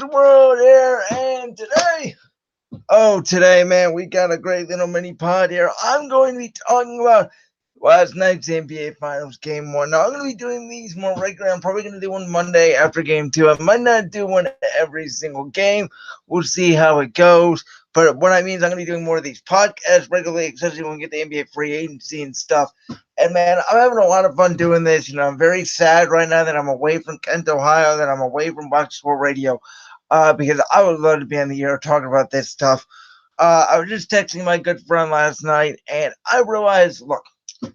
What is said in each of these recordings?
the world here, and today, man, we got a great little mini pod here. I'm going to be talking about last night's NBA Finals Game 1. Now, I'm going to be doing these more regular. I'm probably going to do one Monday after Game 2. I might not do one every single game. We'll see how it goes. But what I mean is I'm going to be doing more of these podcasts regularly, especially when we get the NBA free agency and stuff. And, man, I'm having a lot of fun doing this. I'm very sad right now that I'm away from Kent, Ohio, that I'm away from Fox Sports Radio, because I would love to be on the air talking about this stuff. I was just texting my good friend last night, and I realized, look,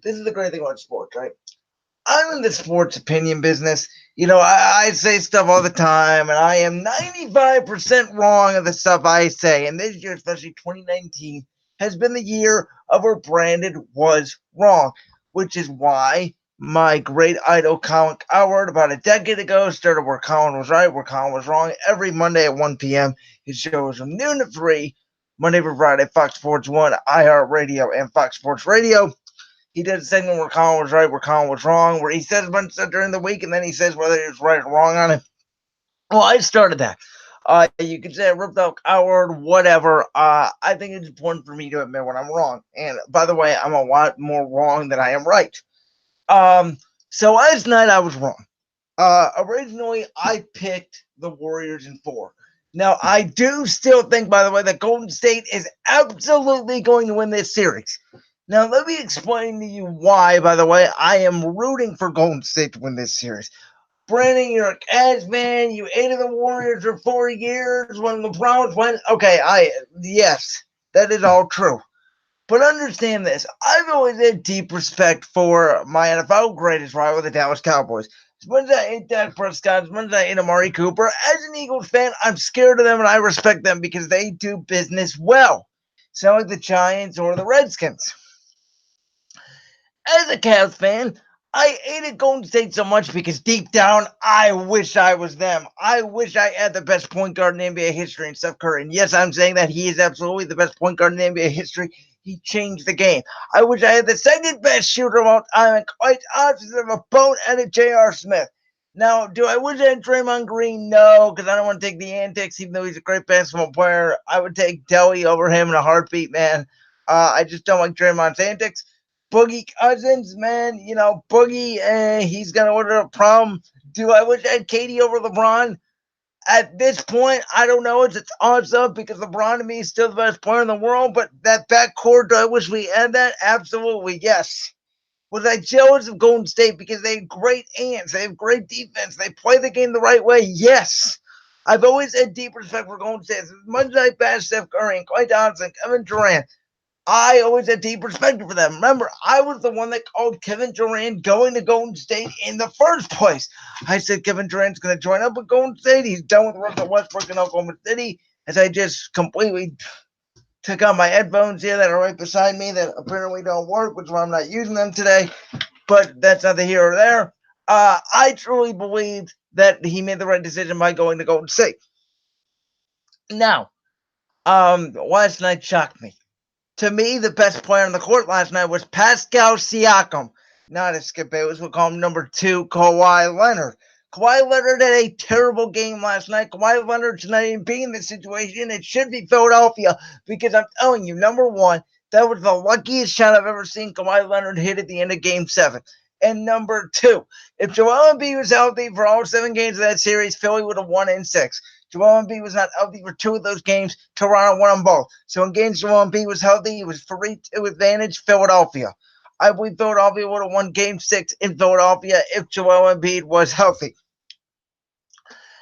this is the great thing about sports, right? I'm in the sports opinion business. I say stuff all the time, and I am 95% wrong of the stuff I say. And this year, especially 2019, has been the year of where Brandon was wrong, which is why my great idol, Colin Coward, about a decade ago, started Where Colin Was Right, Where Colin Was Wrong, every Monday at 1 p.m. His show is from noon to 3, Monday through Friday, Fox Sports 1, iHeartRadio, and Fox Sports Radio. He did a segment where Colin was right, where Colin was wrong, where he says a bunch of stuff during the week, and then he says whether he was right or wrong on it. Well, I started that. You could say I ripped out Coward, whatever. I think it's important for me to admit when I'm wrong. And by the way, I'm a lot more wrong than I am right. So last night I was wrong. Originally, I picked the Warriors in 4. Now, I do still think, by the way, that Golden State is absolutely going to win this series. Now, let me explain to you why, by the way, I am rooting for Golden State to win this series. Brandon, you're a Cavs fan. You hated the Warriors for 4 years when LeBron went. Okay, yes, that is all true. But understand this. I've always had deep respect for my NFL greatest rival, the Dallas Cowboys. As much as I hate Dak Prescott, as much as I hate Amari Cooper, as an Eagles fan, I'm scared of them and I respect them because they do business well. Sound like the Giants or the Redskins. As a Cavs fan, I hated Golden State so much because deep down, I wish I was them. I wish I had the best point guard in NBA history in Steph Curry. And yes, I'm saying that he is absolutely the best point guard in NBA history. He changed the game. I wish I had the second best shooter of all time and quite opposite of a bone-headed J.R. Smith. Now, do I wish I had Draymond Green? No, because I don't want to take the antics, even though he's a great basketball player. I would take Delly over him in a heartbeat, man. I just don't like Draymond's antics. Boogie Cousins, man, Boogie, he's going to order a problem. Do I wish I had KD over LeBron? At this point, I don't know. It's odds up because LeBron to me is still the best player in the world, but that backcourt, do I wish we had that? Absolutely, yes. Was I jealous of Golden State because they have great hands, they have great defense, they play the game the right way? Yes. I've always had deep respect for Golden State. As much as I bash Steph Curry and Klay Thompson, Kevin Durant, I always had deep respect for them. Remember, I was the one that called Kevin Durant going to Golden State in the first place. I said Kevin Durant's going to join up with Golden State. He's done with Russell Westbrook in Oklahoma City. As I just completely took out my headphones here that are right beside me that apparently don't work, which is why I'm not using them today. But that's neither here or there. I truly believed that he made the right decision by going to Golden State. Now, last night shocked me. To me, the best player on the court last night was Pascal Siakam. Not as Skip Bayless would call him number 2, Kawhi Leonard. Kawhi Leonard had a terrible game last night. Kawhi Leonard should not even be in this situation. It should be Philadelphia because I'm telling you, number 1, that was the luckiest shot I've ever seen Kawhi Leonard hit at the end of Game 7. And number 2, if Joel Embiid was healthy for all 7 games of that series, Philly would have won in 6. Joel Embiid was not healthy for 2 of those games. Toronto won them both. So in games Joel Embiid was healthy, it was free to advantage Philadelphia. I believe Philadelphia would have won Game 6 in Philadelphia if Joel Embiid was healthy.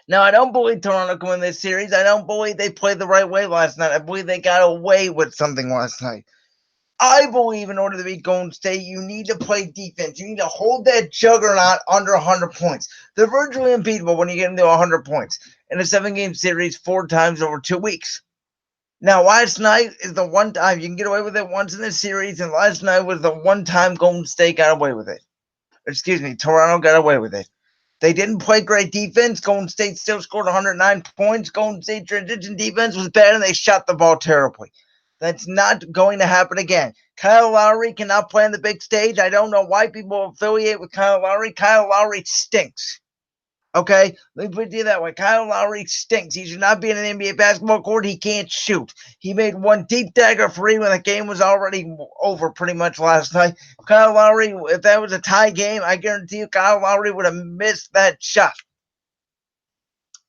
Now, I don't believe Toronto can win this series. I don't believe they played the right way last night. I believe they got away with something last night. I believe in order to beat Golden State, you need to play defense. You need to hold that juggernaut under 100 points. They're virtually unbeatable when you get into 100 points in a 7-game series 4 times over 2 weeks. Now, last night is the one time you can get away with it once in the series, and last night was the one time Golden State got away with it. Toronto got away with it. They didn't play great defense. Golden State still scored 109 points. Golden State transition defense was bad, and they shot the ball terribly. That's not going to happen again. Kyle Lowry cannot play on the big stage. I don't know why people affiliate with Kyle Lowry. Kyle Lowry stinks. Okay, let me put it that way. Kyle Lowry stinks. He should not be in an NBA basketball court. He can't shoot. He made one deep dagger free when the game was already over pretty much last night. Kyle Lowry, if that was a tie game, I guarantee you Kyle Lowry would have missed that shot.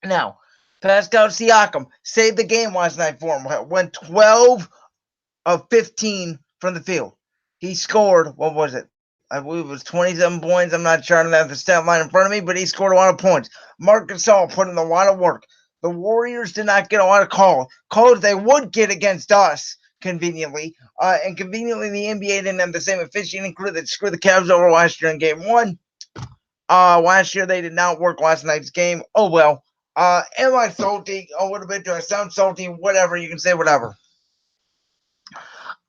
Now, Pascal Siakam saved the game last night for him. Went 12 of 15 from the field. He scored, what was it? I believe it was 27 points. I'm not sure. I don't have the stat line in front of me, but he scored a lot of points. Marc Gasol put in a lot of work. The Warriors did not get a lot of calls they would get against us conveniently. And conveniently, the NBA didn't have the same officiating crew that screwed the Cavs over last year in Game 1. Last year, they did not work last night's game. Oh, well. Am I salty? A little bit. Do I sound salty? Whatever. You can say whatever.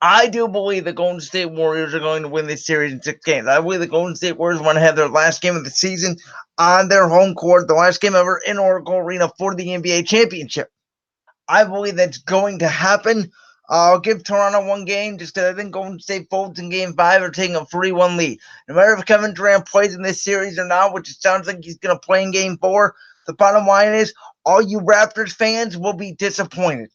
I do believe the Golden State Warriors are going to win this series in 6 games. I believe the Golden State Warriors want to have their last game of the season on their home court, the last game ever in Oracle Arena for the NBA championship. I believe that's going to happen. I'll give Toronto 1 game just because I think Golden State folds in Game 5 or taking a 3-1 lead. No matter if Kevin Durant plays in this series or not, which it sounds like he's going to play in Game 4, the bottom line is all you Raptors fans will be disappointed.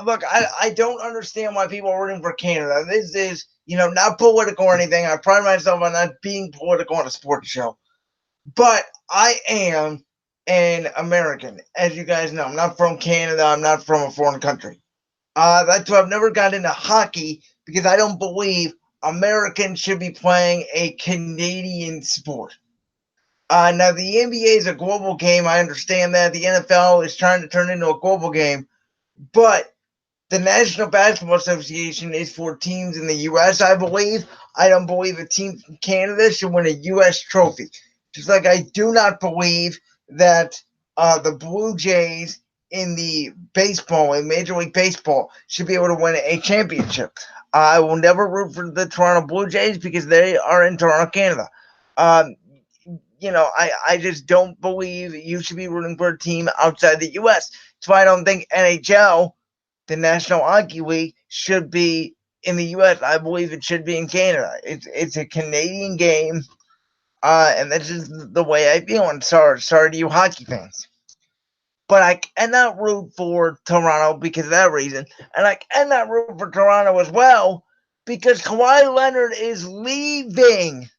Look, I don't understand why people are rooting for Canada. This is, not political or anything. I pride myself on not being political on a sports show. But I am an American, as you guys know. I'm not from Canada. I'm not from a foreign country. That's why I've never got into hockey, because I don't believe Americans should be playing a Canadian sport. Now, the NBA is a global game. I understand that. The NFL is trying to turn into a global game. But the National Basketball Association is for teams in the U.S., I believe. I don't believe a team from Canada should win a U.S. trophy. Just like I do not believe that the Blue Jays in the baseball, in Major League Baseball, should be able to win a championship. I will never root for the Toronto Blue Jays because they are in Toronto, Canada. I just don't believe you should be rooting for a team outside the U.S. That's why I don't think NHL, the National Hockey League, should be in the U.S. I believe it should be in Canada. It's a Canadian game, and that's just the way I feel. And sorry to you hockey fans. But I cannot root for Toronto because of that reason. And I cannot root for Toronto as well because Kawhi Leonard is leaving.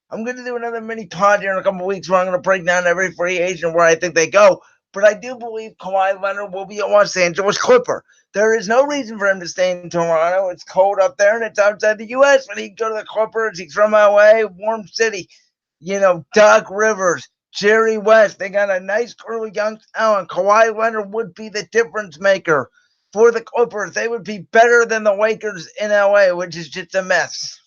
I'm going to do another mini pod here in a couple of weeks where I'm going to break down every free agent where I think they go. But I do believe Kawhi Leonard will be a Los Angeles Clipper. There is no reason for him to stay in Toronto. It's cold up there and it's outside the U.S. When he go to the Clippers, he's from L.A., warm city. Doc Rivers, Jerry West. They got a nice crew of young talent. Kawhi Leonard would be the difference maker for the Clippers. They would be better than the Lakers in L.A., which is just a mess.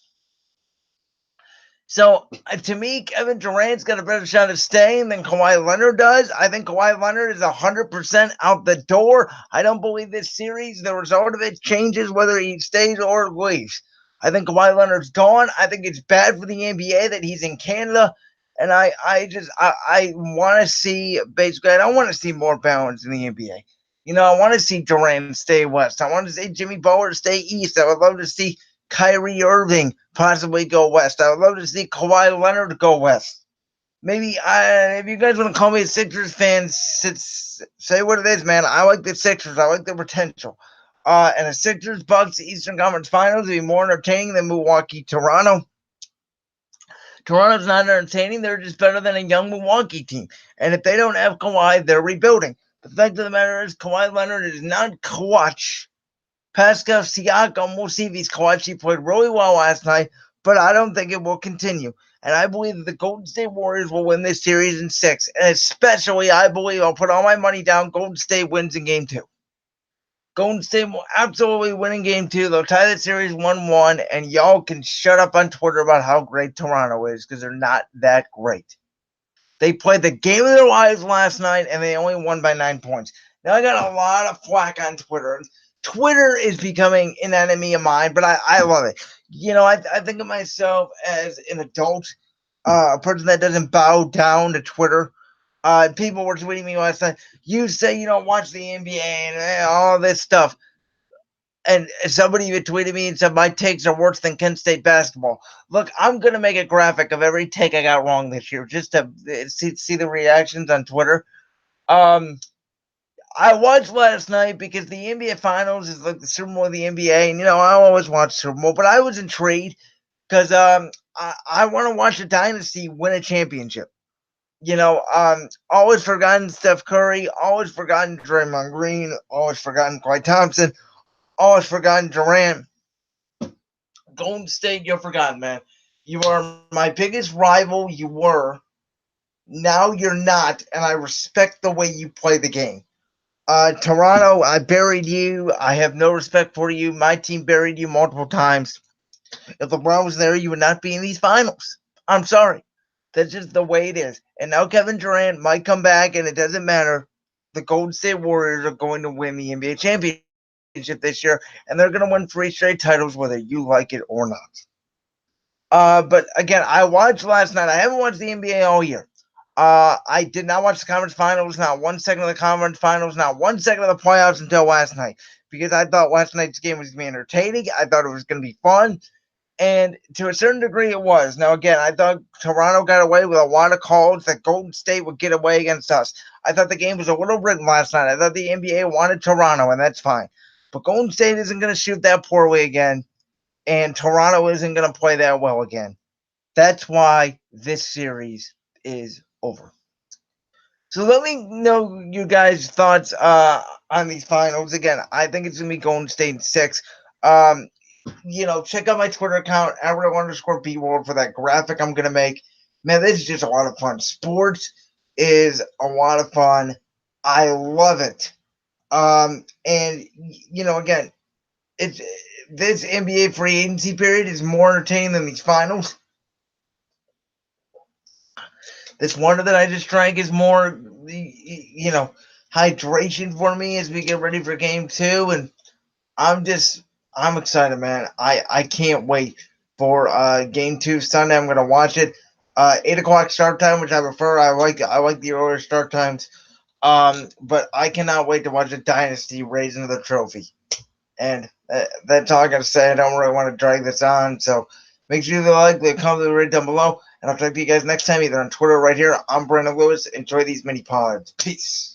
So, to me, Kevin Durant's got a better shot of staying than Kawhi Leonard does. I think Kawhi Leonard is 100% out the door. I don't believe this series, the result of it, changes whether he stays or leaves. I think Kawhi Leonard's gone. I think it's bad for the NBA that he's in Canada. And I want to see, basically, I don't want to see more balance in the NBA. I want to see Durant stay west. I want to see Jimmy Butler stay east. I would love to see Kyrie Irving possibly go west. I would love to see Kawhi Leonard go west. Maybe if you guys want to call me a Sixers fan, say what it is, man. I like the Sixers. I like the potential. And the Sixers Bucks Eastern Conference Finals would be more entertaining than Milwaukee Toronto. Toronto's not entertaining. They're just better than a young Milwaukee team. And if they don't have Kawhi, they're rebuilding. The fact of the matter is, Kawhi Leonard is not clutch. Pascal Siakam, we'll see if he's clutch. He played really well last night, but I don't think it will continue. And I believe that the Golden State Warriors will win this series in 6. And especially, I believe, I'll put all my money down, Golden State wins in Game 2. Golden State will absolutely win in Game 2. They'll tie the series 1-1, and y'all can shut up on Twitter about how great Toronto is, because they're not that great. They played the game of their lives last night, and they only won by 9 points. Now, I got a lot of flack on Twitter. Twitter is becoming an enemy of mine, but I love it. I think of myself as an adult, a person that doesn't bow down to Twitter. People were tweeting me last night. You say you don't watch the NBA and all this stuff. And somebody even tweeted me and said my takes are worse than Kent State basketball. Look, I'm gonna make a graphic of every take I got wrong this year, just to see the reactions on Twitter. Um, I watched last night because the NBA Finals is like the Super Bowl of the NBA, and I always watch Super Bowl, but I was intrigued because I want to watch a dynasty win a championship. Always forgotten Steph Curry, always forgotten Draymond Green, always forgotten Klay Thompson, always forgotten Durant. Golden State, you're forgotten, man. You are my biggest rival. You were. Now you're not, and I respect the way you play the game. Toronto, I buried you. I have no respect for you. My team buried you multiple times. If LeBron was there, you would not be in these finals. I'm sorry. That's just the way it is. And now Kevin Durant might come back, and it doesn't matter. The Golden State Warriors are going to win the NBA championship this year, and they're going to win 3 straight titles, whether you like it or not. But again, I watched last night. I haven't watched the NBA all year. I did not watch the conference finals, not 1 second of the conference finals, not 1 second of the playoffs until last night, because I thought last night's game was going to be entertaining. I thought it was going to be fun. And to a certain degree, it was. Now, again, I thought Toronto got away with a lot of calls that Golden State would get away against us. I thought the game was a little rigged last night. I thought the NBA wanted Toronto, and that's fine. But Golden State isn't going to shoot that poorly again, and Toronto isn't going to play that well again. That's why this series is over. So let me know you guys' thoughts on these finals. Again, I think it's going to be Golden State in 6. Um, check out my Twitter account, @real_bworld, for that graphic I'm going to make. Man, this is just a lot of fun. Sports is a lot of fun. I love it. And, again, it's this NBA free agency period is more entertaining than these finals. This water that I just drank is more, hydration for me as we get ready for game 2. And I'm excited, man. I can't wait for game 2 Sunday. I'm gonna watch it. 8 o'clock start time, which I prefer. I like the earlier start times. But I cannot wait to watch the Dynasty raise another trophy. And that's all I gotta say. I don't really want to drag this on, so make sure you leave a comment right down below, and I'll talk to you guys next time, either on Twitter or right here. I'm Brandon Lewis. Enjoy these mini pods. Peace.